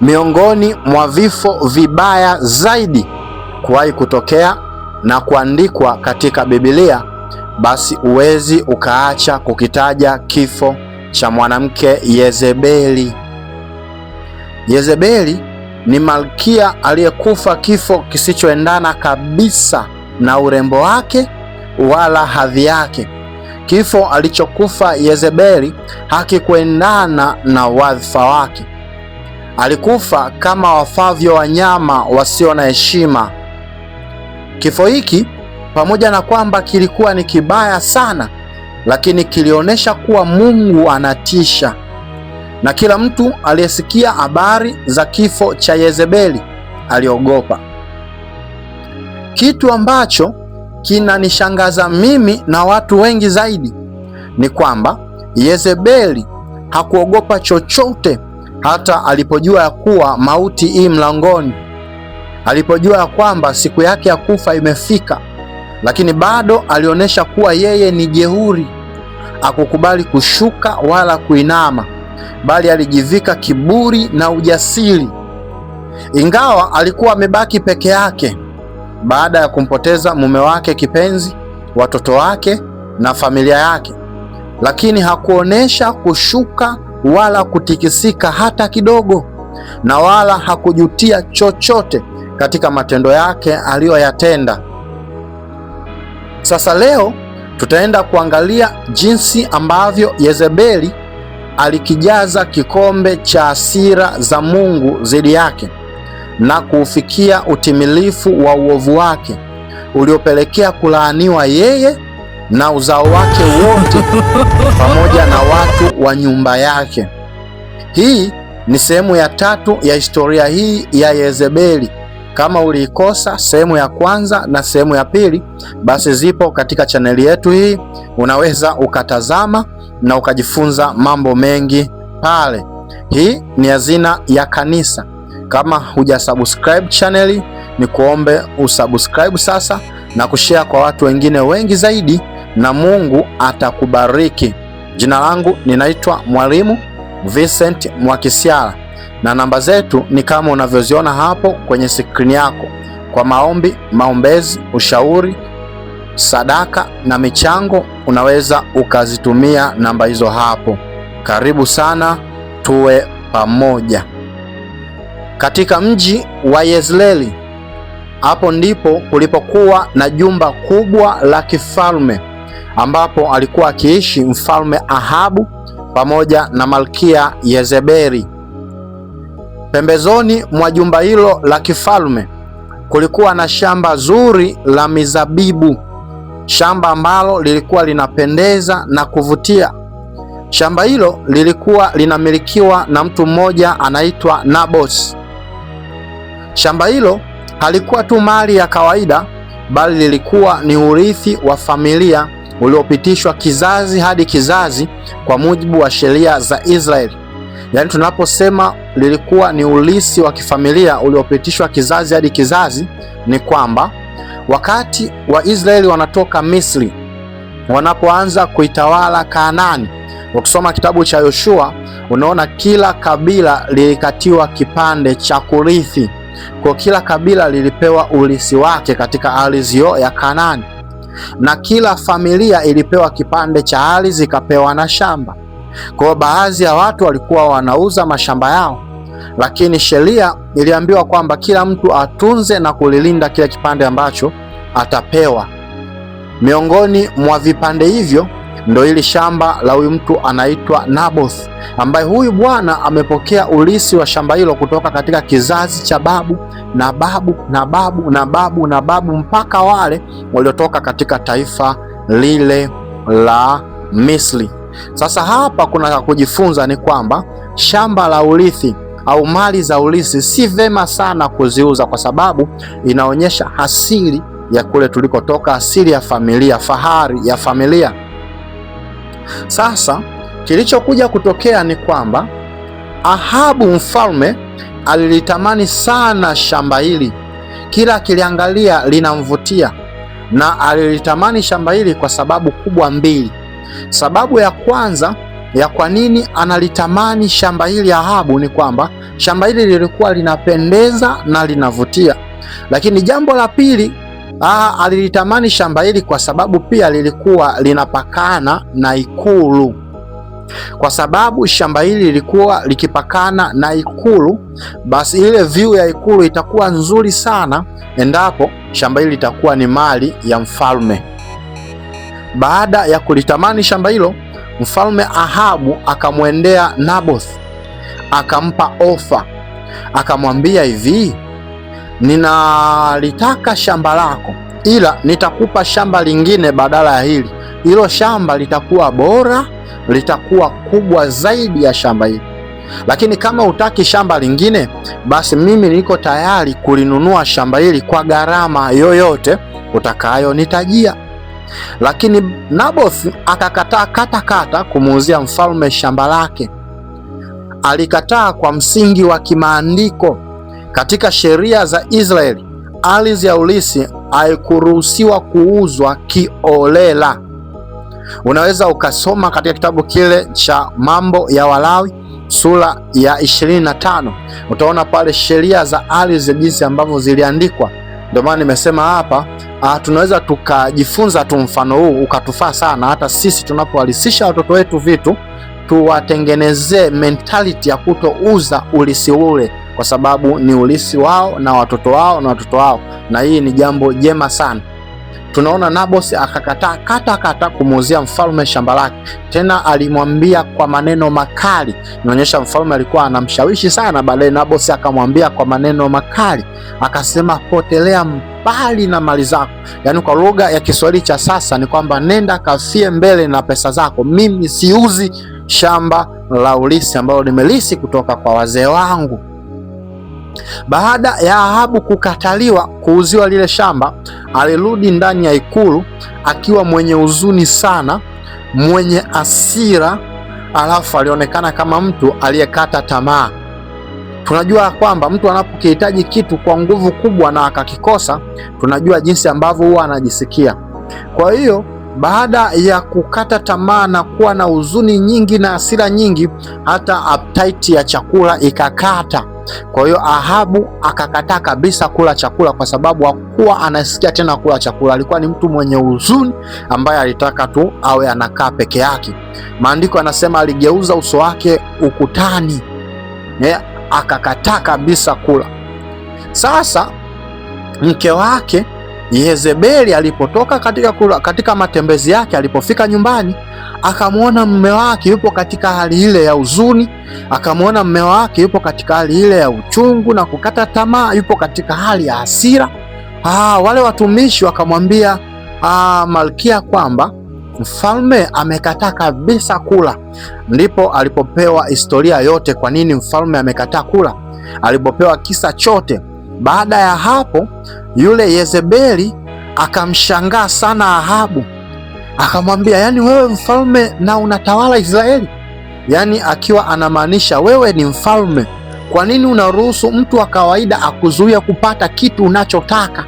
Miongoni mwa vifo vibaya zaidi kuwahi kutokea na kuandikwa katika Biblia, basi huwezi ukaacha kukitaja kifo cha mwanamke Yezebeli. Yezebeli ni malkia aliyekufa kifo kisichoendana kabisa na urembo wake wala hadhi yake. Kifo alichokufa Yezebeli hakikuendana na wadhifa wake. Alikufa kama wafavyo wanyama wasio na heshima. Kifo hiki pamoja na kwamba kilikuwa ni kibaya sana, lakini kilionyesha kuwa Mungu anatisha. Na kila mtu aliyesikia habari za kifo cha Yezebeli aliogopa. Kitu ambacho kinanishangaza mimi na watu wengi zaidi ni kwamba Yezebeli hakuogopa chochote, hata alipojua ya kuwa mauti hii mlangoni, alipojua ya kwamba siku yake ya kufa imefika, lakini bado alionyesha kuwa yeye ni jeuri. Hakukubali kushuka wala kuinama, bali alijivika kiburi na ujasiri. Ingawa alikuwa amebaki peke yake baada ya kumpoteza mume wake kipenzi, watoto wake na familia yake, lakini hakuonesha kushuka wala kutikisika hata kidogo, na wala hakujutia chochote katika matendo yake aliyoyatenda. Sasa leo tutaenda kuangalia jinsi ambavyo Yezebeli alikijaza kikombe cha hasira za Mungu dhidi yake na kuufikia utimilifu wa uovu wake uliopelekea kulaaniwa yeye na uzao wake wote pamoja na watu wa nyumba yake. Hii ni sehemu ya 3 ya historia hii ya Yezebeli. Kama uliikosa sehemu ya kwanza na sehemu ya pili, basi zipo katika chaneli yetu hii, unaweza ukatazama na ukajifunza mambo mengi pale. Hii ni Hazina ya Kanisa. Kama hujasubscribe chaneli, ni kuombe usubscribe sasa na kushare kwa watu wengine wengi zaidi, na Mungu atakubariki. Jina langu ninaitwa Mwalimu Vincent Mwakisyala, na namba zetu ni kama unavyoziona hapo kwenye skrini yako. Kwa maombi, maombezi, ushauri, sadaka na michango, unaweza ukazitumia namba hizo hapo. Karibu sana, tuwe pamoja. Katika mji wa Yezreeli, hapo ndipo kulipokuwa na jumba kubwa la kifalme ambapo alikuwa akiishi mfalme Ahabu pamoja na malkia Yezebeli. Pembezoni mwa jumba hilo la kifalme kulikuwa na shamba zuri la mizabibu, shamba ambalo lilikuwa linapendeza na kuvutia. Shamba hilo lilikuwa linamilikiwa na mtu mmoja anaitwa Naboth. Shamba hilo halikuwa tu mali ya kawaida, bali lilikuwa ni urithi wa familia uliopitishwa kizazi hadi kizazi kwa mujibu wa sheria za Israeli. Yaani tunaposema lilikuwa ni urithi wa kifamilia uliopitishwa kizazi hadi kizazi, ni kwamba wakati Waisraeli wanatoka Misri, wanapoanza kuitawala Kanaani, ukisoma kitabu cha Yoshua unaona kila kabila lilikatiwa kipande cha kurithi. Kwa kila kabila lilipewa urithi wake katika ardhi hiyo ya Kanaani, na kila familia ilipewa kipande cha ardhi, ikapewa na shamba. Kwa baadhi ya watu walikuwa wanauza mashamba yao, lakini sheria iliambiwa kwamba kila mtu atunze na kulilinda kile kipande ambacho atapewa. Miongoni mwa vipande hivyo ndo hili shamba la huyu mtu anaitwa Naboth, ambaye huyu bwana amepokea urithi wa shamba hilo kutoka katika kizazi cha babu na babu na babu na babu na babu mpaka wale waliotoka katika taifa lile la Misri. Sasa hapa kuna kujifunza ni kwamba shamba la urithi au mali za urithi si vema sana kuziuza, kwa sababu inaonyesha asili ya kule tulikotoka, asili ya familia, fahari ya familia. Sasa kilichokuja kutokea ni kwamba Ahabu mfalme alilitamani sana shamba hili, kila akiliangalia linamvutia, na alilitamani shamba hili kwa sababu kubwa mbili. Sababu ya kwanza ya kwa nini analitamani shamba hili Ahabu ni kwamba shamba hili lilikuwa linapendeza na linavutia. Lakini jambo la pili, alilitamani shamba hili kwa sababu pia lilikuwa linapakana na ikulu. Kwa sababu shamba hili lilikuwa likipakana na ikulu, basi ile view ya ikulu itakuwa nzuri sana endapo shamba hili litakuwa ni mali ya mfalme. Baada ya kulitamani shamba hilo, Mfalme Ahabu akamwendea Naboth, akampa ofa, akamwambia hivi, ninalitaka shamba lako, ila nitakupa shamba lingine badala ya hili. Hilo shamba litakuwa bora, litakuwa kubwa zaidi ya shamba hili, lakini kama hutaki shamba lingine, basi mimi niko tayari kulinunua shamba hili kwa gharama yoyote utakayonitajia. Lakini Naboth akakataa katakata kumuuzia mfalme shamba lake. Alikataa kwa msingi wa kimaandiko. Katika sheria za Israeli, ardhi ya urithi haikuruhusiwa kuuzwa kiolela. Unaweza ukasoma katika kitabu kile cha Mambo ya Walawi sura ya 25, utaona pale sheria za ardhi jinsi ambavyo ziliandikwa. Ndio maana nimesema hapa tunaweza tukajifunza tu mfano huu ukatufaa sana, hata sisi tunapowalisisha watoto wetu vitu tuwatengenezee mentality ya kutouza urithi ule, kwa sababu ni urithi wao na watoto wao na watoto wao, na hii ni jambo jema sana. Tunaona Naboth akakataa katakata kumuuzia mfalme shamba lake, tena alimwambia kwa maneno makali. Inaonyesha mfalme alikuwa anamshawishi sana. Baadaye Naboth akamwambia kwa maneno makali, akasema, potelea mbali na mali zako. Yaani kwa lugha ya Kiswahili cha sasa ni kwamba nenda kafie mbele na pesa zako, mimi siuzi shamba la urithi ambalo nimelisi kutoka kwa wazee wangu. Baada ya Ahabu kukataliwa kuuziwa lile shamba, alirudi ndani ya ikulu akiwa mwenye huzuni sana, mwenye hasira, alafu alionekana kama mtu aliyekata tamaa. Tunajua kwamba mtu anapokihitaji kitu kwa nguvu kubwa na akakikosa, tunajua jinsi ambavyo huwa anajisikia. Kwa hiyo baada ya kukata tamaa na kuwa na huzuni nyingi na hasira nyingi, hata appetite ya chakula ikakata. Kwa hiyo Ahabu akakataa kabisa kula chakula, kwa sababu hakuwa anasikia tena kula chakula. Alikuwa ni mtu mwenye huzuni ambaye alitaka tu awe anakaa peke yake. Maandiko yanasema aligeuza uso wake ukutani, akakataa kabisa kula. Sasa mke wake Yezebeli alipotoka katika matembezi yake, alipofika nyumbani akamwona mume wake yupo katika hali ile ya huzuni, akamwona mume wake yupo katika hali ile ya uchungu na kukata tamaa, yupo katika hali ya hasira. Wale watumishi wakamwambia malkia kwamba mfalme amekataa kabisa kula. Ndipo alipopewa historia yote kwa nini mfalme amekataa kula, alipopewa kisa chote. Baada ya hapo, yule Yezebeli akamshangaa sana Ahabu, akamwambia, yaani wewe mfalme na unatawala Israeli? Yaani akiwa anamaanisha wewe ni mfalme, kwa nini unaruhusu mtu wa kawaida akuzuia kupata kitu unachotaka?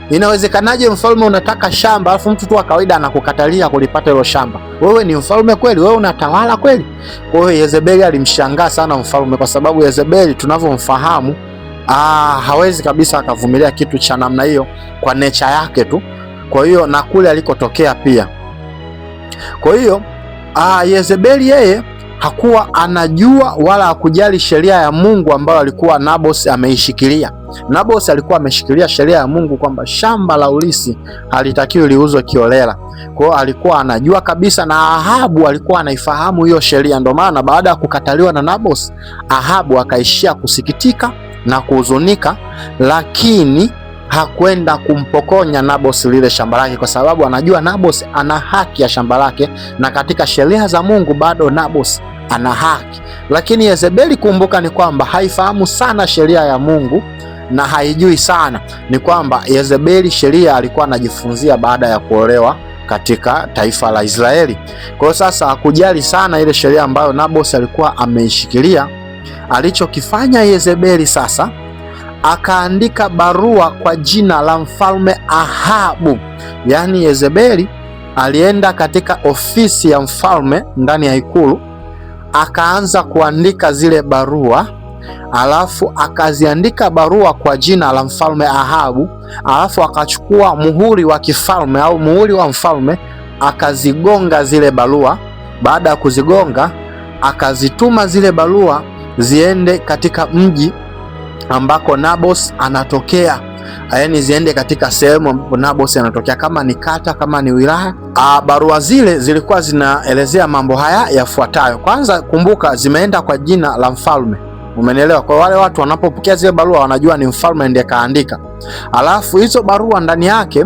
Inawezekanaje mfalme unataka shamba alafu mtu tu wa kawaida anakukatalia kulipata hilo shamba? Wewe ni mfalme kweli? Wewe unatawala kweli? Kwa hiyo Yezebeli alimshangaa sana mfalme, kwa sababu Yezebeli tunavyomfahamu hawezi kabisa akavumilia kitu cha namna hiyo kwa nature yake tu. Kwa hiyo na kule alikotokea pia. Kwa hiyo Yezebeli yeye hakuwa anajua wala hakujali sheria ya Mungu ambayo alikuwa Naboth ameishikilia. Naboth alikuwa ameshikilia sheria ya Mungu kwamba shamba la urithi halitakiwi liuzwe kiolela. Kwa hiyo alikuwa anajua kabisa, na Ahabu alikuwa anaifahamu hiyo sheria. Ndio maana baada ya kukataliwa na Naboth, Ahabu akaishia kusikitika na kuhuzunika, lakini hakwenda kumpokonya Naboth lile shamba lake, kwa sababu anajua Naboth ana haki ya shamba lake, na katika sheria za Mungu bado Naboth ana haki. Lakini Yezebeli, kumbuka, ni kwamba haifahamu sana sheria ya Mungu na haijui sana. Ni kwamba Yezebeli sheria alikuwa anajifunzia baada ya kuolewa katika taifa la Israeli. Kwa hiyo sasa hakujali sana ile sheria ambayo Naboth alikuwa ameishikilia. Alichokifanya Yezebeli sasa, akaandika barua kwa jina la mfalme Ahabu. Yaani Yezebeli alienda katika ofisi ya mfalme ndani ya ikulu, akaanza kuandika zile barua, alafu akaziandika barua kwa jina la mfalme Ahabu, alafu akachukua muhuri wa kifalme au muhuri wa mfalme, akazigonga zile barua. Baada ya kuzigonga, akazituma zile barua ziende katika mji ambako Naboth anatokea, yaani ziende katika sehemu ambapo Naboth anatokea, kama ni kata, kama ni wilaya. Barua zile zilikuwa zinaelezea mambo haya yafuatayo. Kwanza, kumbuka zimeenda kwa jina la mfalme, umenielewa? Kwa wale watu wanapopokea zile barua wanajua ni mfalme ndiye kaandika. Alafu hizo barua ndani yake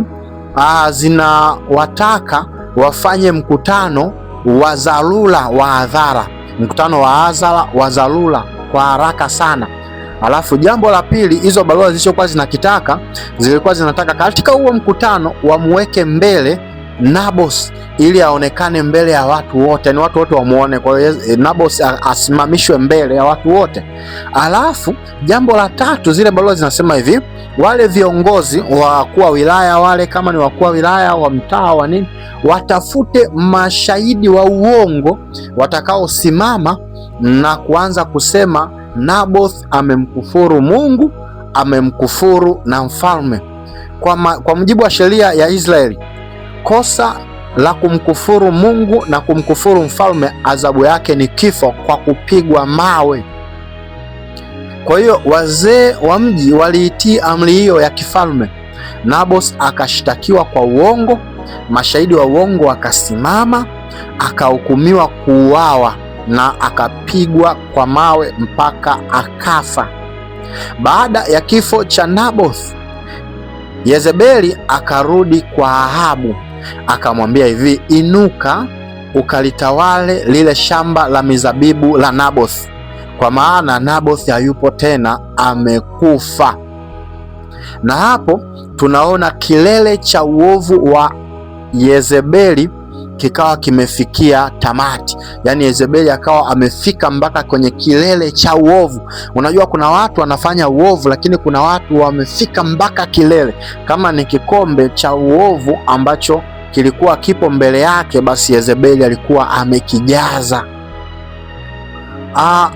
zinawataka wafanye mkutano wa dharura wa hadhara, mkutano wa hadhara wa dharura kwa haraka sana. Alafu jambo la pili, hizo barua zilizokuwa zinakitaka zilikuwa zinataka katika huo mkutano wamuweke mbele Naboth ili aonekane mbele ya watu wote, ni watu wote wamuone. Kwa hiyo Naboth asimamishwe mbele ya watu wote. Alafu jambo la tatu, zile barua zinasema hivi, wale viongozi wa wakuu wa wilaya, wale kama ni wakuu wa wilaya wa mtaa wa nini, watafute mashahidi wa uongo watakaosimama na kuanza kusema Naboth amemkufuru Mungu, amemkufuru na mfalme. Kwa mujibu wa sheria ya Israeli, kosa la kumkufuru Mungu na kumkufuru mfalme, adhabu yake ni kifo kwa kupigwa mawe. Kwa hiyo wazee wa mji waliitii amri hiyo ya kifalme. Naboth akashtakiwa kwa uongo, mashahidi wa uongo wakasimama, akahukumiwa kuuawa na akapigwa kwa mawe mpaka akafa. Baada ya kifo cha Naboth, Yezebeli akarudi kwa Ahabu akamwambia hivi, inuka ukalitawale lile shamba la mizabibu la Naboth, kwa maana Naboth hayupo tena, amekufa. Na hapo tunaona kilele cha uovu wa Yezebeli kikawa kimefikia tamati. Yaani Yezebeli akawa amefika mpaka kwenye kilele cha uovu. Unajua kuna watu wanafanya uovu, lakini kuna watu wamefika mpaka kilele. Kama ni kikombe cha uovu ambacho kilikuwa kipo mbele yake, basi Yezebeli alikuwa amekijaza.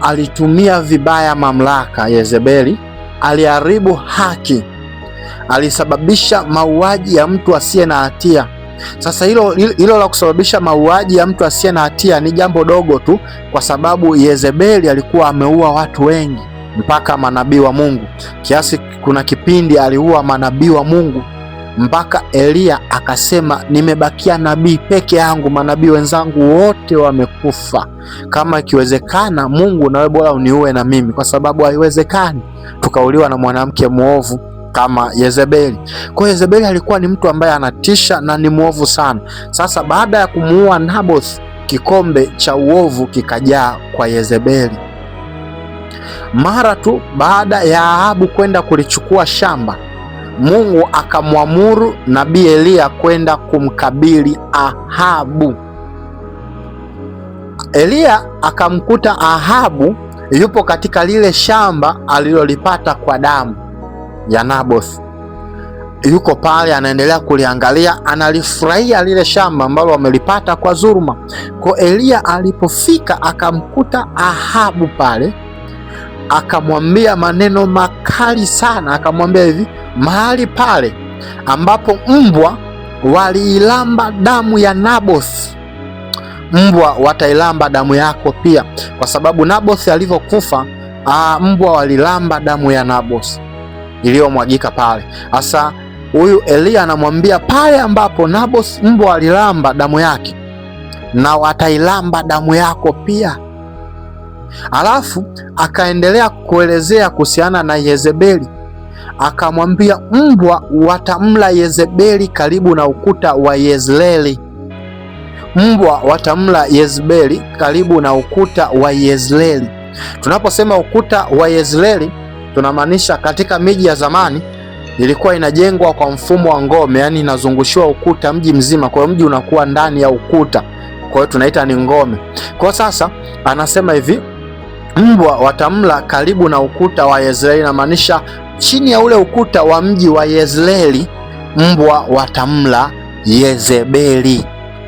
Alitumia vibaya mamlaka. Yezebeli aliharibu haki, alisababisha mauaji ya mtu asiye na hatia. Sasa hilo la kusababisha mauaji ya mtu asiye na hatia ni jambo dogo tu, kwa sababu Yezebeli alikuwa ameua watu wengi, mpaka manabii wa Mungu, kiasi kuna kipindi aliua manabii wa Mungu mpaka Eliya akasema, nimebakia nabii peke yangu, manabii wenzangu wote wamekufa. Kama ikiwezekana, Mungu nawe bora uniue na mimi, kwa sababu haiwezekani tukauliwa na mwanamke mwovu kama Yezebeli. Kwa Yezebeli alikuwa ni mtu ambaye anatisha na ni mwovu sana. Sasa baada ya kumuua Naboth, kikombe cha uovu kikajaa kwa Yezebeli. Mara tu baada ya Ahabu kwenda kulichukua shamba, Mungu akamwamuru nabii Eliya kwenda kumkabili Ahabu. Eliya akamkuta Ahabu yupo katika lile shamba alilolipata kwa damu ya Naboth. Yuko pale anaendelea kuliangalia, analifurahia lile shamba ambalo wamelipata kwa dhuluma. Kwa Eliya alipofika akamkuta Ahabu pale, akamwambia maneno makali sana. Akamwambia hivi, mahali pale ambapo mbwa waliilamba damu ya Naboth, mbwa watailamba damu yako pia, kwa sababu Naboth alivyokufa, mbwa walilamba damu ya Naboth iliyomwagika pale. Sasa huyu Eliya anamwambia pale ambapo Naboth mbwa walilamba damu yake, na watailamba damu yako pia. Alafu akaendelea kuelezea kuhusiana na Yezebeli, akamwambia mbwa watamla Yezebeli karibu na ukuta wa Yezreeli. Mbwa watamla Yezebeli karibu na ukuta wa Yezreeli. Tunaposema ukuta wa Yezreeli, tunamaanisha katika miji ya zamani ilikuwa inajengwa kwa mfumo wa ngome, yani inazungushiwa ukuta mji mzima, kwa hiyo mji unakuwa ndani ya ukuta, kwa hiyo tunaita ni ngome. Kwa sasa anasema hivi, mbwa watamla karibu na ukuta wa Yezreeli, inamaanisha chini ya ule ukuta wa mji wa Yezreeli mbwa watamla Yezebeli.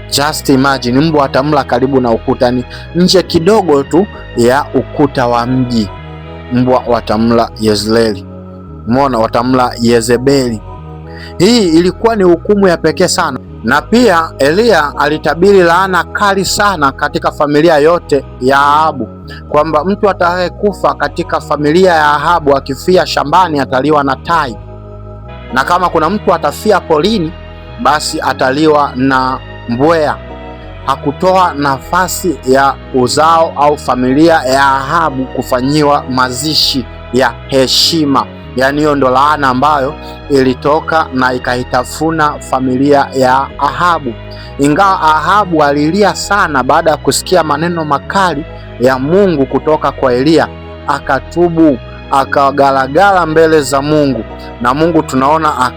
Just imagine, mbwa watamla karibu na ukuta, ni nje kidogo tu ya ukuta wa mji. Mbwa watamla Yezreeli, umeona, watamla Yezebeli. Hii ilikuwa ni hukumu ya pekee sana, na pia Eliya alitabiri laana kali sana katika familia yote ya Ahabu, kwamba mtu atakayekufa katika familia ya Ahabu akifia shambani ataliwa na tai, na kama kuna mtu atafia polini basi ataliwa na mbweha. Hakutoa nafasi ya uzao au familia ya Ahabu kufanyiwa mazishi ya heshima. Yaani hiyo ndo laana ambayo ilitoka na ikaitafuna familia ya Ahabu. Ingawa Ahabu alilia sana baada ya kusikia maneno makali ya Mungu kutoka kwa Eliya, akatubu, akagalagala mbele za Mungu, na Mungu tunaona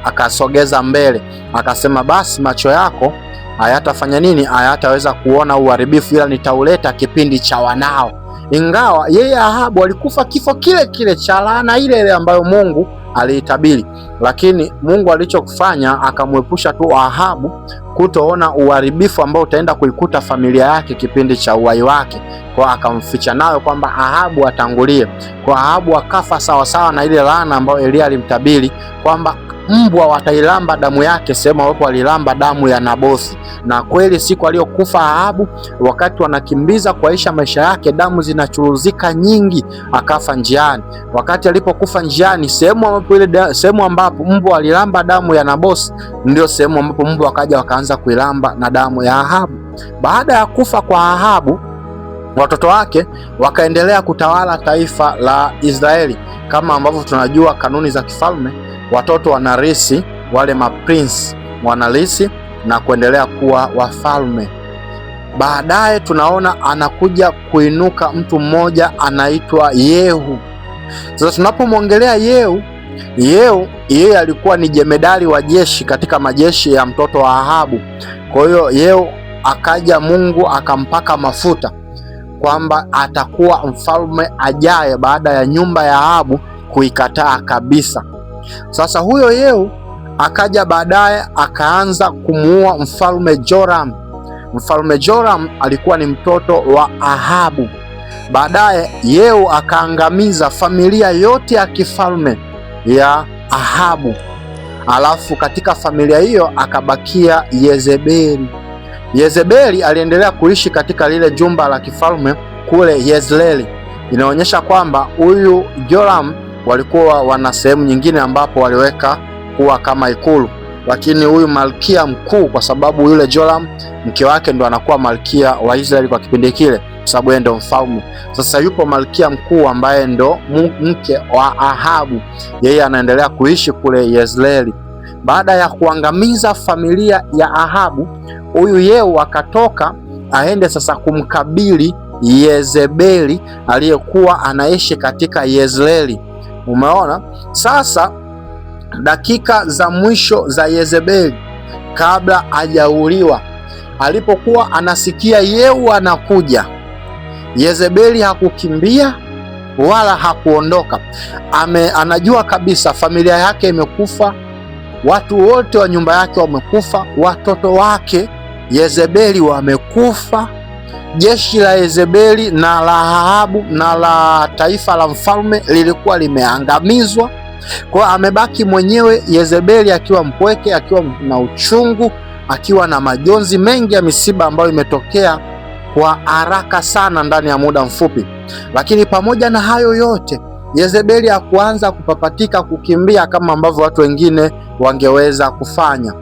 akasogeza mbele, akasema basi macho yako hayatafanya nini? Hayataweza kuona uharibifu, ila nitauleta kipindi cha wanao. Ingawa yeye Ahabu alikufa kifo kile kile cha laana ile ile ambayo Mungu aliitabiri, lakini Mungu alichokufanya akamwepusha tu Ahabu kutoona uharibifu ambao utaenda kuikuta familia yake kipindi cha uhai wake, kwa akamficha nayo kwamba Ahabu atangulie. Kwa Ahabu akafa sawasawa na ile laana ambayo Eliya alimtabiri kwamba mbwa watailamba damu yake sehemu ambapo walilamba damu ya Nabothi. Na kweli siku aliyokufa Ahabu, wakati wanakimbiza kuaisha maisha yake, damu zinachuruzika nyingi, akafa njiani. Wakati alipokufa njiani, sehemu ambapo mbwa walilamba damu ya Nabothi ndio sehemu ambapo mbwa wakaja wakaanza kuilamba na damu ya Ahabu. Baada ya kufa kwa Ahabu, watoto wake wakaendelea kutawala taifa la Israeli. Kama ambavyo tunajua kanuni za kifalme, watoto wanarisi, wale maprince wanarisi na kuendelea kuwa wafalme. Baadaye tunaona anakuja kuinuka mtu mmoja anaitwa Yehu. Sasa tunapomwongelea Yehu, yeye alikuwa ni jemedari wa jeshi katika majeshi ya mtoto wa Ahabu. Kwa hiyo Yehu akaja, Mungu akampaka mafuta kwamba atakuwa mfalme ajaye baada ya nyumba ya Ahabu kuikataa kabisa. Sasa huyo Yehu akaja baadaye akaanza kumuua mfalme Joram. Mfalme Joram alikuwa ni mtoto wa Ahabu. Baadaye Yehu akaangamiza familia yote ya kifalme ya Ahabu. Alafu katika familia hiyo akabakia Yezebeli. Yezebeli aliendelea kuishi katika lile jumba la kifalme kule Yezreeli. Inaonyesha kwamba huyu Joram walikuwa wana sehemu nyingine ambapo waliweka kuwa kama ikulu, lakini huyu malkia mkuu, kwa sababu yule Joram mke wake ndo anakuwa malkia wa Israeli kwa kipindi kile, kwa sababu yeye ndo mfalme. Sasa yupo malkia mkuu ambaye ndo mke wa Ahabu, yeye anaendelea kuishi kule Yezreeli. Baada ya kuangamiza familia ya Ahabu, huyu Yehu akatoka aende sasa kumkabili Yezebeli aliyekuwa anaishi katika Yezreeli. Umeona? Sasa dakika za mwisho za Yezebeli kabla hajauliwa, alipokuwa anasikia Yehu anakuja, Yezebeli hakukimbia wala hakuondoka. Anajua kabisa familia yake imekufa, watu wote wa nyumba yake wamekufa, watoto wake Yezebeli wamekufa, jeshi la Yezebeli na la Ahabu na la taifa la mfalme lilikuwa limeangamizwa. Kwa amebaki mwenyewe Yezebeli akiwa mpweke, akiwa na uchungu, akiwa na majonzi mengi ya misiba ambayo imetokea kwa haraka sana ndani ya muda mfupi. Lakini pamoja na hayo yote, Yezebeli hakuanza kupapatika kukimbia kama ambavyo watu wengine wangeweza kufanya.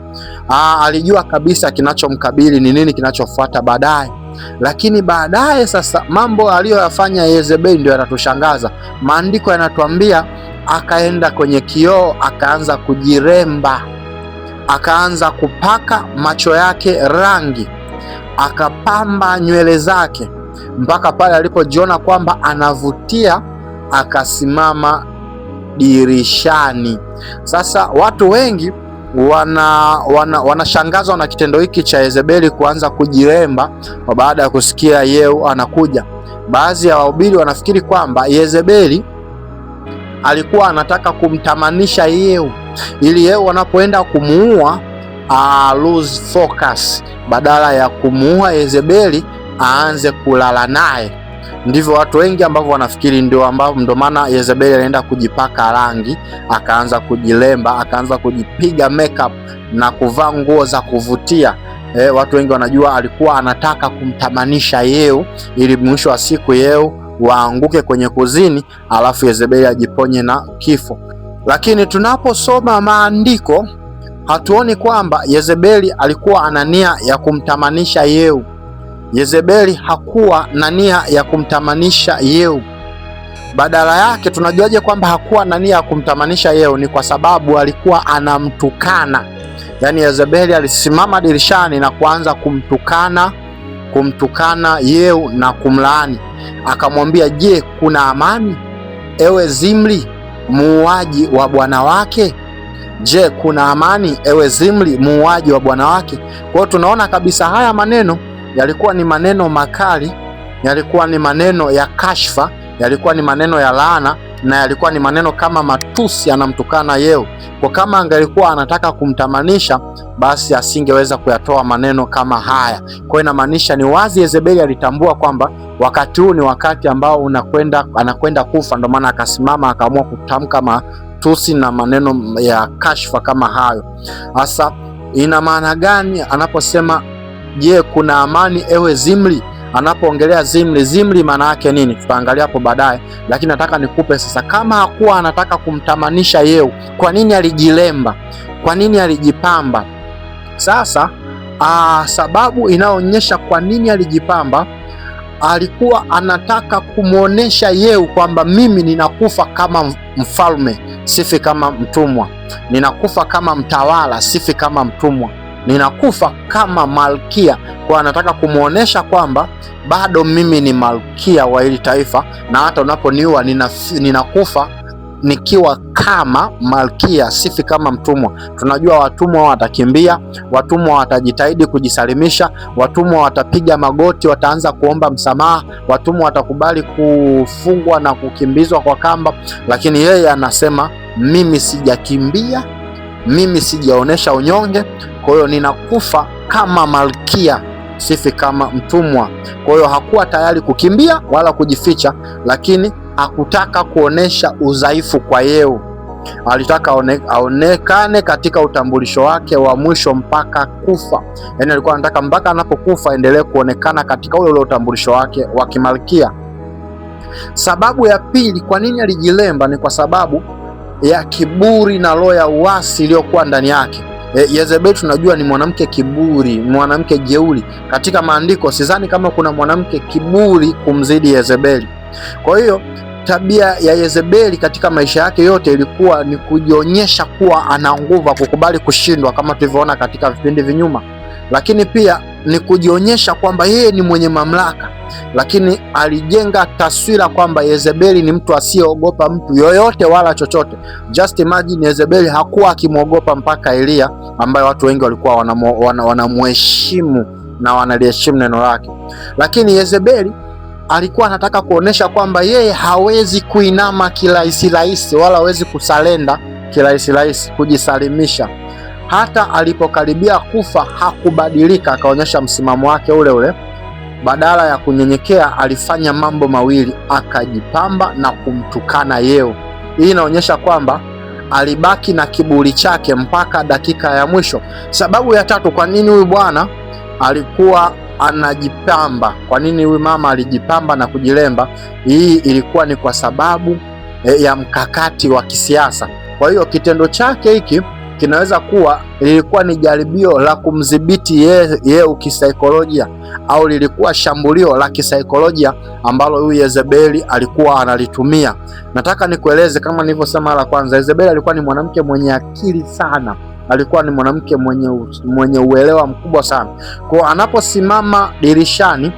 Alijua kabisa kinachomkabili ni nini kinachofuata baadaye. Lakini baadaye sasa mambo aliyoyafanya Yezebeli ndio yanatushangaza. Maandiko yanatuambia akaenda kwenye kioo, akaanza kujiremba, akaanza kupaka macho yake rangi, akapamba nywele zake, mpaka pale alipojiona kwamba anavutia, akasimama dirishani. Sasa watu wengi wanashangazwa na kitendo hiki cha Yezebeli kuanza kujiremba baada ya kusikia Yehu anakuja. Baadhi ya wahubiri wanafikiri kwamba Yezebeli alikuwa anataka kumtamanisha Yehu, ili Yehu anapoenda kumuua lose focus, badala ya kumuua Yezebeli aanze kulala naye. Ndivyo watu wengi ambao wanafikiri, ndio maana Yezebeli alienda kujipaka rangi, akaanza kujilemba, akaanza kujipiga makeup na kuvaa nguo za kuvutia. Watu wengi wanajua alikuwa anataka kumtamanisha Yehu, ili mwisho wa siku Yehu waanguke kwenye kuzini, alafu Yezebeli ajiponye na kifo. Lakini tunaposoma maandiko hatuoni kwamba Yezebeli alikuwa ana nia ya kumtamanisha Yehu. Yezebeli hakuwa na nia ya kumtamanisha Yehu. Badala yake, tunajuaje kwamba hakuwa na nia ya kumtamanisha Yehu? Ni kwa sababu alikuwa anamtukana. Yaani Yezebeli alisimama dirishani na kuanza kumtukana Yehu na kumlaani. Akamwambia, je, kuna amani ewe Zimri, muuaji wa bwana wake? Je, kuna amani ewe Zimri, muuaji wa bwana wake? Kwa hiyo tunaona kabisa haya maneno yalikuwa ni maneno makali, yalikuwa ni maneno ya kashfa, yalikuwa ni maneno ya laana, na yalikuwa ni maneno kama matusi, anamtukana Yehu. Kwa kama angelikuwa anataka kumtamanisha, basi asingeweza kuyatoa maneno kama haya. Kwa inamaanisha ni wazi Yezebeli alitambua kwamba wakati huu ni wakati ambao anakwenda kufa, ndio maana akasimama akaamua kutamka matusi na maneno ya kashfa kama hayo. Sasa ina maana gani anaposema je, kuna amani ewe Zimri? Anapoongelea Zimri maana yake nini? Tutaangalia hapo baadaye, lakini nataka nikupe sasa, kama hakuwa anataka kumtamanisha Yehu, kwa nini alijilemba? Kwa nini alijipamba? Sasa sababu inayoonyesha kwa nini alijipamba, alikuwa anataka kumwonyesha Yehu kwamba mimi ninakufa kama mfalme, sifi kama mtumwa. Ninakufa kama mtawala, sifi kama mtumwa. Ninakufa kama malkia. Kwa anataka kumwonyesha kwamba bado mimi ni malkia wa hili taifa, na hata unaponiua ninakufa nikiwa kama malkia, sifi kama mtumwa. Tunajua watumwa watakimbia, watumwa watajitahidi kujisalimisha, watumwa watapiga magoti, wataanza kuomba msamaha, watumwa watakubali kufungwa na kukimbizwa kwa kamba, lakini yeye anasema mimi sijakimbia, mimi sijaonesha unyonge, kwa hiyo ninakufa kama malkia, sifi kama mtumwa. Kwa hiyo hakuwa tayari kukimbia wala kujificha, lakini hakutaka kuonesha udhaifu kwa Yehu. Alitaka aonekane katika utambulisho wake wa mwisho mpaka kufa. Yaani alikuwa anataka mpaka anapokufa endelee kuonekana katika ule utambulisho wake wa kimalkia. Sababu ya pili kwa nini alijilemba ni kwa sababu ya kiburi na roho ya uasi iliyokuwa ndani yake. Yezebeli tunajua ni mwanamke kiburi, mwanamke jeuri. Katika maandiko sidhani kama kuna mwanamke kiburi kumzidi Yezebeli. Kwa hiyo tabia ya Yezebeli katika maisha yake yote ilikuwa ni kujionyesha kuwa ana nguvu, kukubali kushindwa kama tulivyoona katika vipindi vinyuma, lakini pia ni kujionyesha kwamba yeye ni mwenye mamlaka. Lakini alijenga taswira kwamba Yezebeli ni mtu asiyeogopa mtu yoyote wala chochote. Just imagine, Yezebeli hakuwa akimwogopa mpaka Elia, ambaye watu wengi walikuwa wanamheshimu na wanaliheshimu neno lake. Lakini Yezebeli alikuwa anataka kuonesha kwamba yeye hawezi kuinama kirahisi rahisi, wala hawezi kusalenda kirahisi rahisi, kujisalimisha. Hata alipokaribia kufa hakubadilika, akaonyesha msimamo wake ule ule. Badala ya kunyenyekea, alifanya mambo mawili, akajipamba na kumtukana Yehu. Hii inaonyesha kwamba alibaki na kiburi chake mpaka dakika ya mwisho. Sababu ya tatu kwa nini huyu bwana alikuwa anajipamba, kwa nini huyu mama alijipamba na kujilemba, hii ilikuwa ni kwa sababu ya mkakati wa kisiasa. Kwa hiyo kitendo chake hiki kinaweza kuwa lilikuwa ni jaribio la kumdhibiti Yehu kisaikolojia, au lilikuwa shambulio la kisaikolojia ambalo huyu Yezebeli alikuwa analitumia. Nataka nikueleze, kama nilivyosema mara kwanza, Yezebeli alikuwa ni mwanamke mwenye akili sana, alikuwa ni mwanamke mwenye uelewa mkubwa sana. Kwa anaposimama dirishani,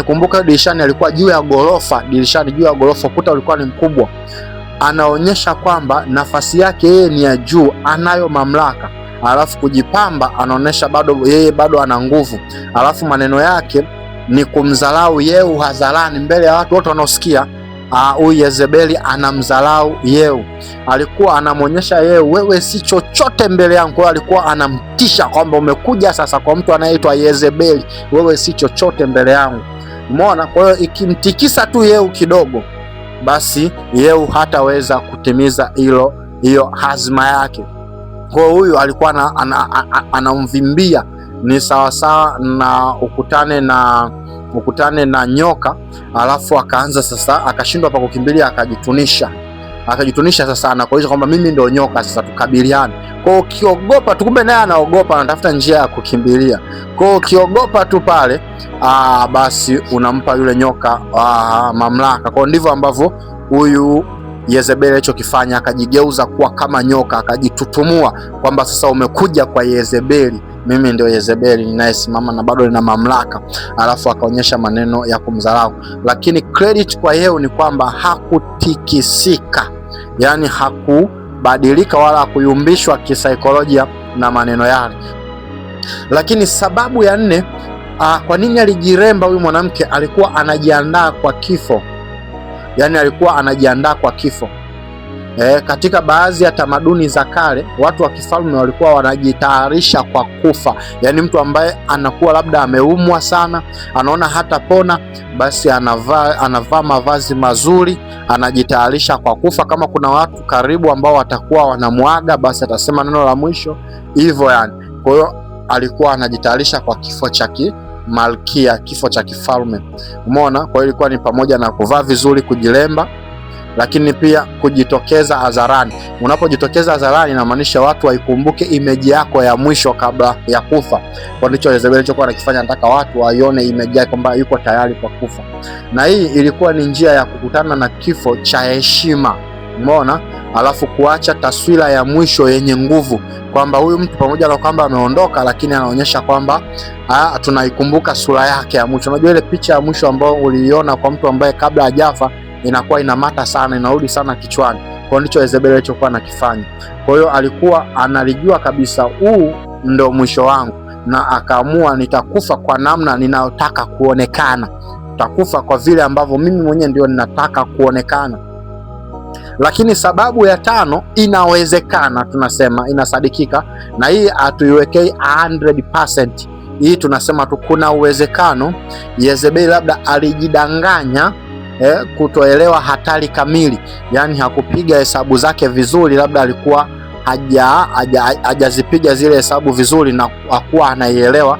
kumbuka dirishani alikuwa juu ya ghorofa, ukuta ulikuwa ni mkubwa. Anaonyesha kwamba nafasi yake yeye ni ya juu, anayo mamlaka. Alafu kujipamba, anaonyesha yeye bado ana nguvu. Alafu maneno yake ni kumdharau Yehu hadharani mbele ya watu wote wanaosikia. huyu Yezebeli anamdharau Yehu, alikuwa anamwonyesha Yehu, wewe si chochote mbele yangu. Kwa hiyo alikuwa anamtisha kwamba umekuja sasa kwa mtu anayeitwa Yezebeli, wewe si chochote mbele yangu. Umeona? Kwa hiyo ikimtikisa tu Yehu kidogo, basi Yehu hataweza kutimiza hiyo hazma yake. Kwa hiyo huyu alikuwa anamvimbia. Ni sawasawa na ukutane na nyoka, alafu akaanza sasa, akashindwa pa kukimbilia, akajitunisha sasa, anakuonyesha kwamba mimi ndio nyoka, sasa tukabiliane. Kwa hiyo ukiogopa tu, kumbe naye anaogopa, anatafuta njia ya kukimbilia. Kwa hiyo ukiogopa tu pale, basi unampa yule nyoka mamlaka. Kwa hiyo ndivyo ambavyo huyu Yezebeli alichokifanya, akajigeuza kuwa kama nyoka, akajitutumua kwamba sasa umekuja kwa Yezebeli, mimi ndio Yezebeli ninayesimama na bado nina mamlaka. Alafu akaonyesha maneno ya kumdharau, lakini credit kwa Yehu ni kwamba hakutikisika, yani hakubadilika wala hakuyumbishwa kisaikolojia na maneno yale. Lakini sababu ya 4, kwa nini alijiremba huyu mwanamke? Alikuwa anajiandaa kwa kifo. Yani alikuwa anajiandaa kwa kifo. Katika baadhi ya tamaduni za kale, watu wa kifalme walikuwa wanajitayarisha kwa kufa. Yani mtu ambaye anakuwa labda ameumwa sana, anaona hatapona, basi anavaa mavazi mazuri, anajitayarisha kwa kufa. Kama kuna watu karibu ambao watakuwa wanamwaga, basi atasema neno la mwisho hivyo yani. Kwa hiyo alikuwa anajitayarisha kwa kifo cha malkia, kifo cha kifalme. Umeona? Kwa hiyo ilikuwa ni pamoja na kuvaa vizuri, kujilemba, lakini pia kujitokeza hadharani. Unapojitokeza hadharani, inamaanisha watu waikumbuke imeji yako ya mwisho kabla ya kufa. Kwa ndicho Yezebeli alichokuwa anakifanya, anataka watu waione imeji yake kwamba yuko tayari kwa kufa. Na hii ilikuwa ni njia ya kukutana na kifo cha heshima. Umeona? Alafu kuacha taswira ya mwisho yenye nguvu, kwamba huyu mtu pamoja na kwamba ameondoka, lakini anaonyesha kwamba tunaikumbuka sura yake ya mwisho. Unajua ile picha ya mwisho ambayo uliiona kwa mtu ambaye kabla hajafa inakuwa inamata sana, inarudi sana kichwani. Kwa ndicho Yezebeli alichokuwa anakifanya. Kwa hiyo alikuwa analijua kabisa, huu ndo mwisho wangu, na akaamua nitakufa kwa namna ninayotaka kuonekana, nitakufa kwa vile ambavyo mimi mwenyewe ndio ninataka kuonekana. Lakini sababu ya 5, inawezekana, tunasema inasadikika, na hii hatuiwekei 100%. Hii tunasema tu kuna uwezekano Yezebeli labda alijidanganya, kutoelewa hatari kamili, yani hakupiga hesabu zake vizuri, labda alikuwa hajazipiga zile hesabu vizuri na hakuwa anaielewa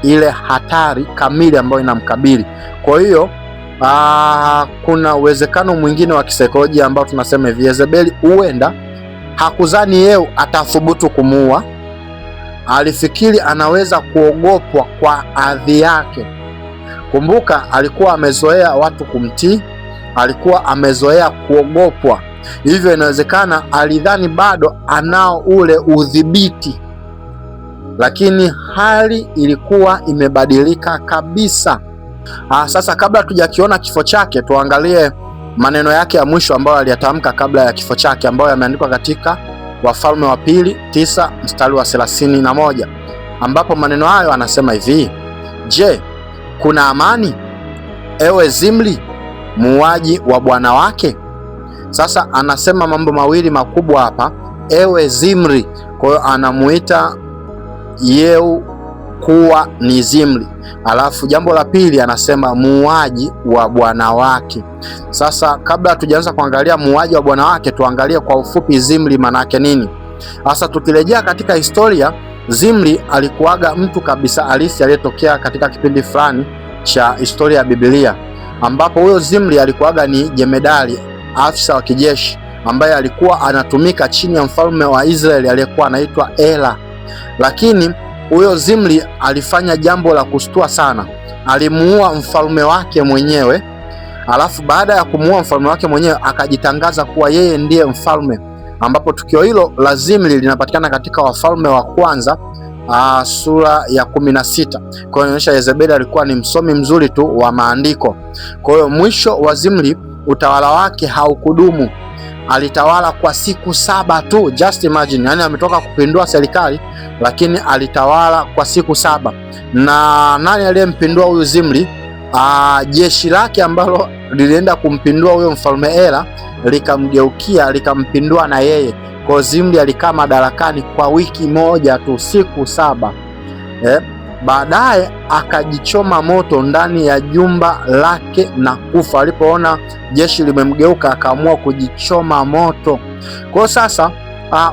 ile hatari kamili ambayo inamkabili. Kwa hiyo kuna uwezekano mwingine wa kisaikolojia ambao tunasema hivi, Yezebeli huenda hakuzani Yehu atathubutu kumuua. Alifikiri anaweza kuogopwa kwa hadhi yake. Kumbuka, alikuwa amezoea watu kumtii, alikuwa amezoea kuogopwa. Hivyo inawezekana alidhani bado anao ule udhibiti, lakini hali ilikuwa imebadilika kabisa. Sasa kabla hatujakiona kifo chake, tuangalie maneno yake ya mwisho ambayo aliyatamka kabla ya kifo chake, ambayo yameandikwa katika Wafalme wa Pili 9 mstari wa 31, ambapo maneno hayo anasema hivi: Je, kuna amani, ewe Zimri, muuaji wa bwana wake? Sasa anasema mambo mawili makubwa hapa, ewe Zimri. Kwa hiyo anamuita Yehu kuwa ni Zimri. Alafu jambo la pili anasema muuaji wa bwana wake. Sasa kabla hatujaanza kuangalia muuaji wa bwana wake, tuangalie kwa ufupi Zimri manake nini. Sasa tukirejea katika historia, Zimri alikuwaga mtu kabisa halisi aliyetokea katika kipindi fulani cha historia ya Biblia, ambapo huyo Zimri alikuwaga ni jemedari, afisa wa kijeshi ambaye alikuwa anatumika chini ya mfalme wa Israeli aliyekuwa anaitwa Ela. Lakini huyo Zimri alifanya jambo la kushtua sana. Alimuua mfalme wake mwenyewe, alafu baada ya kumuua mfalme wake mwenyewe akajitangaza kuwa yeye ndiye mfalme, ambapo tukio hilo la Zimri linapatikana katika Wafalme wa Kwanza sura ya 16. Kwa hiyo inaonyesha Yezebeli alikuwa ni msomi mzuri tu wa maandiko. Kwa hiyo mwisho wa Zimri, utawala wake haukudumu. Alitawala kwa siku 7 tu, just imagine. Yani ametoka kupindua serikali, lakini alitawala kwa siku 7. Na nani aliyempindua huyu Zimri? jeshi lake ambalo lilienda kumpindua huyo mfalme Ela likamgeukia likampindua na yeye. Kwa Zimri alikaa madarakani kwa wiki moja tu, siku 7. Baadaye akajichoma moto ndani ya jumba lake na kufa. Alipoona jeshi limemgeuka akaamua kujichoma moto. Kwa sasa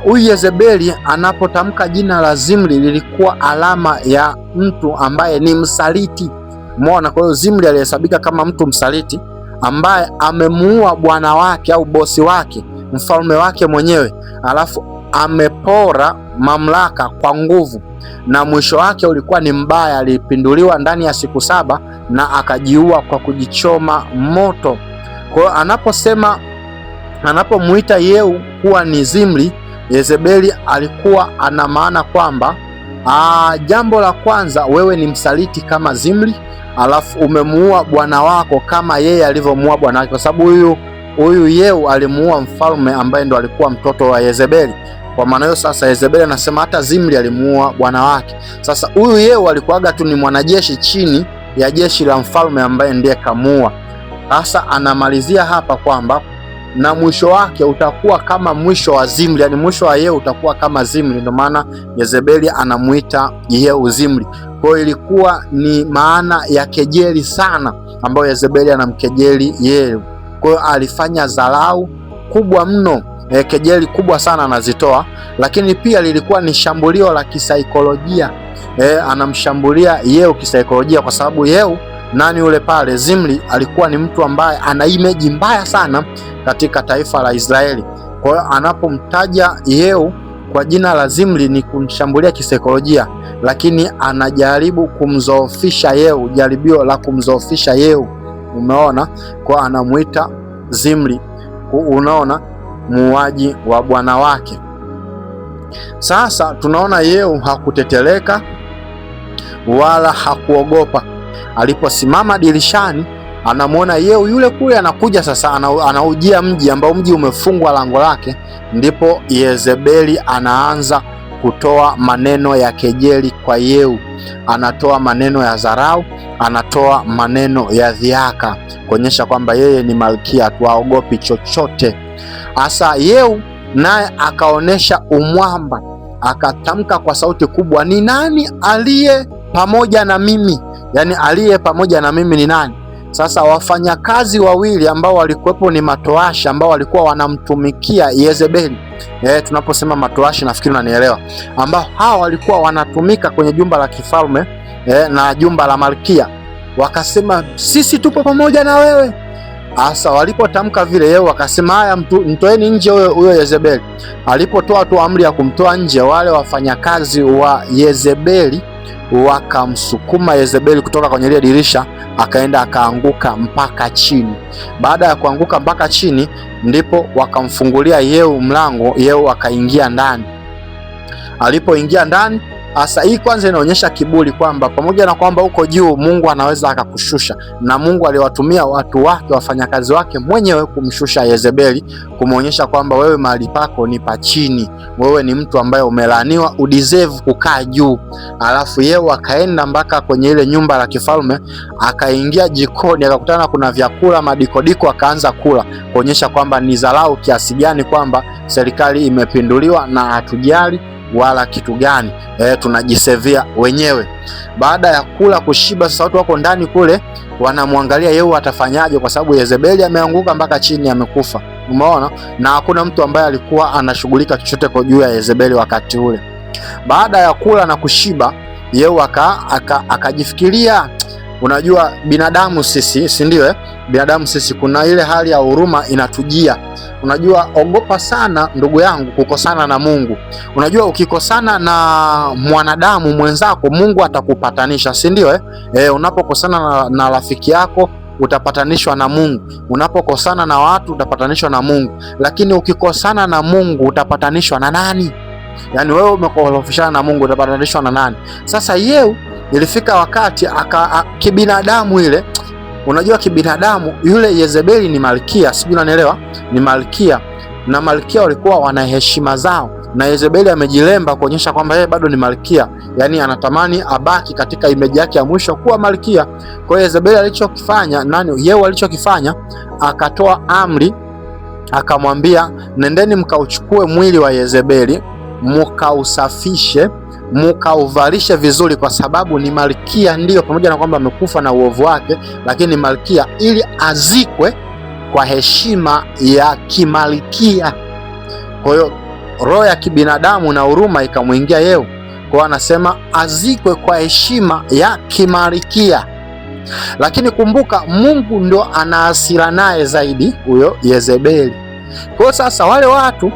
huyu Yezebeli anapotamka jina la Zimri lilikuwa alama ya mtu ambaye ni msaliti. Umeona? Kwa hiyo Zimri alihesabika kama mtu msaliti ambaye amemuua bwana wake au bosi wake, mfalme wake mwenyewe, alafu amepora mamlaka kwa nguvu, na mwisho wake ulikuwa ni mbaya. Alipinduliwa ndani ya siku 7 na akajiua kwa kujichoma moto. Kwa hiyo anapomuita Yehu kuwa ni Zimri, Yezebeli alikuwa ana maana kwamba jambo la kwanza, wewe ni msaliti kama Zimri, alafu umemuua bwana wako kama yeye alivyomuua bwana wake, kwa sababu huyu Yehu alimuua mfalme ambaye ndo alikuwa mtoto wa Yezebeli. Kwa maana hiyo sasa Yezebeli anasema hata Zimri alimuua bwana wake. Sasa huyu Yehu alikuwaga tu ni mwanajeshi chini ya jeshi la mfalme ambaye ndiye kamuua. Sasa anamalizia hapa kwamba na mwisho wake utakuwa kama mwisho wa Zimri, yani mwisho wa Yehu utakuwa kama Zimri. Ndio maana Yezebeli anamuita Yehu Zimri. Kwa hiyo ilikuwa ni maana ya kejeli sana ambayo Yezebeli anamkejeli Yehu. Kwa hiyo alifanya dharau kubwa mno, kejeli kubwa sana anazitoa, lakini pia lilikuwa ni shambulio la kisaikolojia. Anamshambulia Yehu kisaikolojia, kwa sababu Yehu nani yule pale Zimri alikuwa ni mtu ambaye ana image mbaya sana katika taifa la Israeli. Kwa hiyo anapomtaja Yehu kwa jina la Zimri ni kumshambulia kisaikolojia, lakini anajaribu kumzoofisha Yehu, jaribio la kumzoofisha Yehu. Umeona? Kwa anamuita Zimri, unaona, muuaji wa bwana wake. Sasa tunaona Yehu hakuteteleka wala hakuogopa. Aliposimama dirishani, anamwona Yehu yule kule anakuja. Sasa anaujia mji ambao mji umefungwa lango lake, ndipo Yezebeli anaanza kutoa maneno ya kejeli kwa Yehu. Anatoa maneno ya dharau, anatoa maneno ya dhihaka, kuonyesha kwamba yeye ni malkia tu, haogopi chochote. Asa Yehu naye akaonesha umwamba, akatamka kwa sauti kubwa, ni nani aliye pamoja na mimi? Yani aliye pamoja na mimi ni nani? Sasa wafanyakazi wawili ambao walikuwepo ni matoashi ambao walikuwa wanamtumikia Yezebeli. Tunaposema matoashi nafikiri unanielewa, ambao hawa walikuwa wanatumika kwenye jumba la kifalme na jumba la malkia. Wakasema sisi tupo pamoja na wewe. Asa walipotamka vile, Yehu akasema haya, mtoeni nje huyo Yezebeli. Alipotoa tu amri ya kumtoa nje, wale wafanyakazi wa Yezebeli wakamsukuma Yezebeli kutoka kwenye ile dirisha, akaenda akaanguka mpaka chini. Baada ya kuanguka mpaka chini, ndipo wakamfungulia Yehu mlango, Yehu akaingia ndani. Alipoingia ndani, Asa hii kwanza inaonyesha kiburi, kwamba pamoja na kwamba uko juu, Mungu anaweza akakushusha, na Mungu aliwatumia watu wake, wafanyakazi wake mwenyewe kumshusha Yezebeli, kumwonyesha kwamba wewe mahali pako ni pa chini, wewe ni mtu ambaye umelaaniwa, udeserve kukaa juu. Alafu Yehu akaenda mpaka kwenye ile nyumba la kifalme, akaingia jikoni, akakutana kuna vyakula madikodiko, akaanza kula, kuonyesha kwamba ni dharau kiasi gani kwamba serikali imepinduliwa na hatujali wala kitu gani, tunajisevia wenyewe. Baada ya kula kushiba, sasa watu wako ndani kule wanamwangalia Yehu atafanyaje, kwa sababu Yezebeli ameanguka mpaka chini, amekufa. Umeona? Na hakuna mtu ambaye alikuwa anashughulika chochote kwa juu ya Yezebeli wakati ule. Baada ya kula na kushiba, Yehu akajifikiria, unajua binadamu sisi, si ndio? Binadamu sisi kuna ile hali ya huruma inatujia. Unajua, ogopa sana ndugu yangu kukosana na Mungu. Unajua, ukikosana na mwanadamu mwenzako, Mungu atakupatanisha, si ndio? Unapokosana na rafiki yako utapatanishwa na Mungu. Unapokosana na watu utapatanishwa na Mungu. Lakini ukikosana na Mungu utapatanishwa na nani? Yaani wewe umekorofishana na Mungu, utapatanishwa na nani? Sasa Yehu ilifika wakati kibinadamu ile, unajua kibinadamu yule Yezebeli ni malkia, sijui unanielewa, ni malkia, na malkia walikuwa wana heshima zao. na Yezebeli amejilemba kuonyesha kwamba yeye bado ni malkia, yani anatamani abaki katika imeji yake ya mwisho kuwa malkia. Kwa hiyo Yezebeli alichokifanya, akatoa amri, akamwambia nendeni mkauchukue mwili wa Yezebeli, mkausafishe, mkauvalishe vizuri, kwa sababu ni malkia, ndiyo, pamoja na kwamba amekufa na uovu wake, lakini ni malkia, ili azikwe kwa heshima ya kimalkia. Kwa hiyo roho ya kibinadamu na huruma ikamwingia Yehu, kwa anasema azikwe kwa heshima ya kimalkia. Lakini kumbuka, Mungu ndo ana hasira naye zaidi huyo Yezebeli. Kwa hiyo sasa wale watu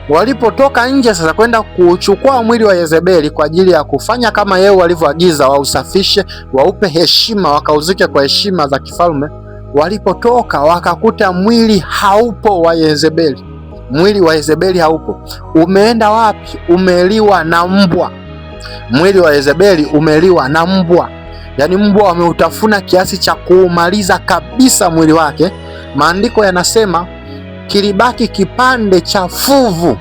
walipotoka nje sasa kwenda kuchukua mwili wa Yezebeli kwa ajili ya kufanya kama Yehu alivyoagiza, wausafishe, waupe heshima, wakauzike kwa heshima za kifalme, walipotoka wakakuta mwili haupo wa Yezebeli. Mwili wa Yezebeli haupo. Umeenda wapi? Umeliwa na mbwa. Mwili wa Yezebeli umeliwa na mbwa, yaani mbwa wameutafuna kiasi cha kuumaliza kabisa mwili wake. Maandiko yanasema kilibaki kipande cha fuvu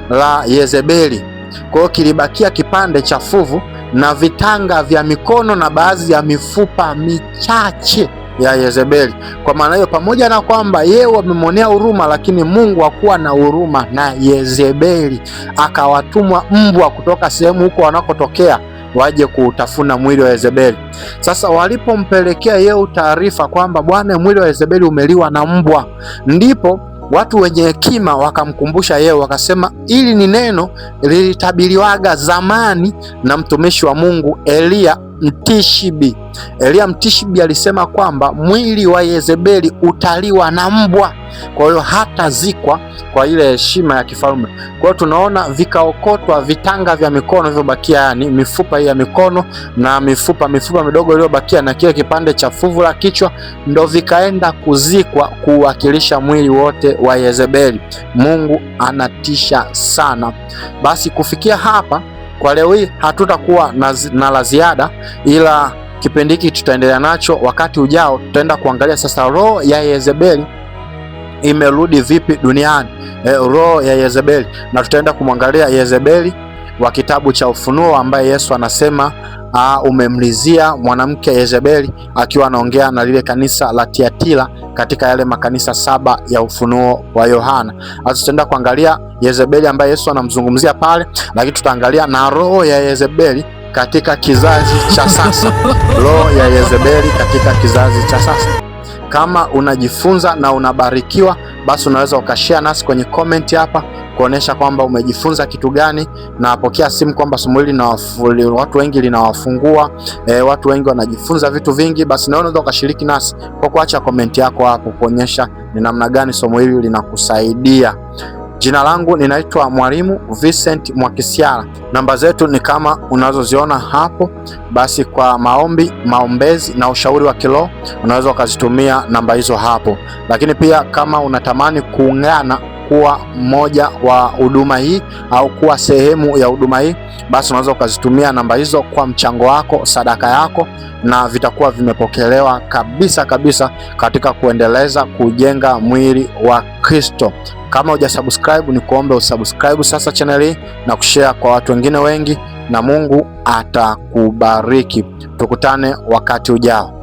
la Yezebeli. Kwa hiyo kilibakia kipande cha fuvu na vitanga vya mikono na baadhi ya mifupa michache ya Yezebeli. Kwa maana hiyo, pamoja na kwamba yeye wamemwonea huruma, lakini Mungu hakuwa na huruma na Yezebeli, akawatumwa mbwa kutoka sehemu huko wanakotokea waje kuutafuna mwili wa Yezebeli. Sasa walipompelekea Yehu taarifa kwamba bwana, mwili wa Yezebeli umeliwa na mbwa, ndipo watu wenye hekima wakamkumbusha Yehu, wakasema ili ni neno lilitabiriwaga zamani na mtumishi wa Mungu Eliya Mtishibi. Eliya Mtishibi alisema kwamba mwili wa Yezebeli utaliwa na mbwa, kwa hiyo hatazikwa kwa ile heshima ya kifalme. Kwa hiyo tunaona vikaokotwa vitanga vya mikono vilivyobakia, yani mifupa hii ya mikono na mifupa midogo iliyobakia na kile kipande cha fuvu la kichwa, ndo vikaenda kuzikwa kuwakilisha mwili wote wa Yezebeli. Mungu anatisha sana. Basi kufikia hapa kwa leo hii hatutakuwa na la ziada, ila kipindi hiki tutaendelea nacho wakati ujao. Tutaenda kuangalia sasa roho ya Yezebeli imerudi vipi duniani, roho ya Yezebeli, na tutaenda kumwangalia Yezebeli wa kitabu cha Ufunuo ambaye Yesu anasema umemlizia mwanamke Yezebeli, akiwa anaongea na lile kanisa la Tiatira katika yale makanisa 7 ya Ufunuo wa Yohana. Sasa tutaenda kuangalia Yezebeli ambaye Yesu anamzungumzia pale, lakini tutaangalia na roho ya Yezebeli katika kizazi cha sasa. Roho ya Yezebeli katika kizazi cha sasa. Kama unajifunza na unabarikiwa, basi unaweza ukashare nasi kwenye comment hapa kuonesha kwamba umejifunza kitu gani. Na pokea simu kwamba somo hili watu wengi linawafungua, watu wengi wanajifunza vitu vingi. Basi na unaweza ukashiriki nasi kwa kuacha comment yako hapo kuonyesha ni namna gani somo hili linakusaidia. Jina langu ninaitwa Mwalimu Vincent Mwakisyala. Namba zetu ni kama unazoziona hapo. Basi kwa maombi, maombezi na ushauri wa kiroho unaweza ukazitumia namba hizo hapo. Lakini pia kama unatamani kuungana kuwa mmoja wa huduma hii au kuwa sehemu ya huduma hii, basi unaweza ukazitumia namba hizo kwa mchango wako, sadaka yako, na vitakuwa vimepokelewa kabisa katika kuendeleza kujenga mwili wa Kristo. Kama hujasubscribe, ni kuombe usubscribe sasa channel hii na kushare kwa watu wengine wengi, na Mungu atakubariki. Tukutane wakati ujao.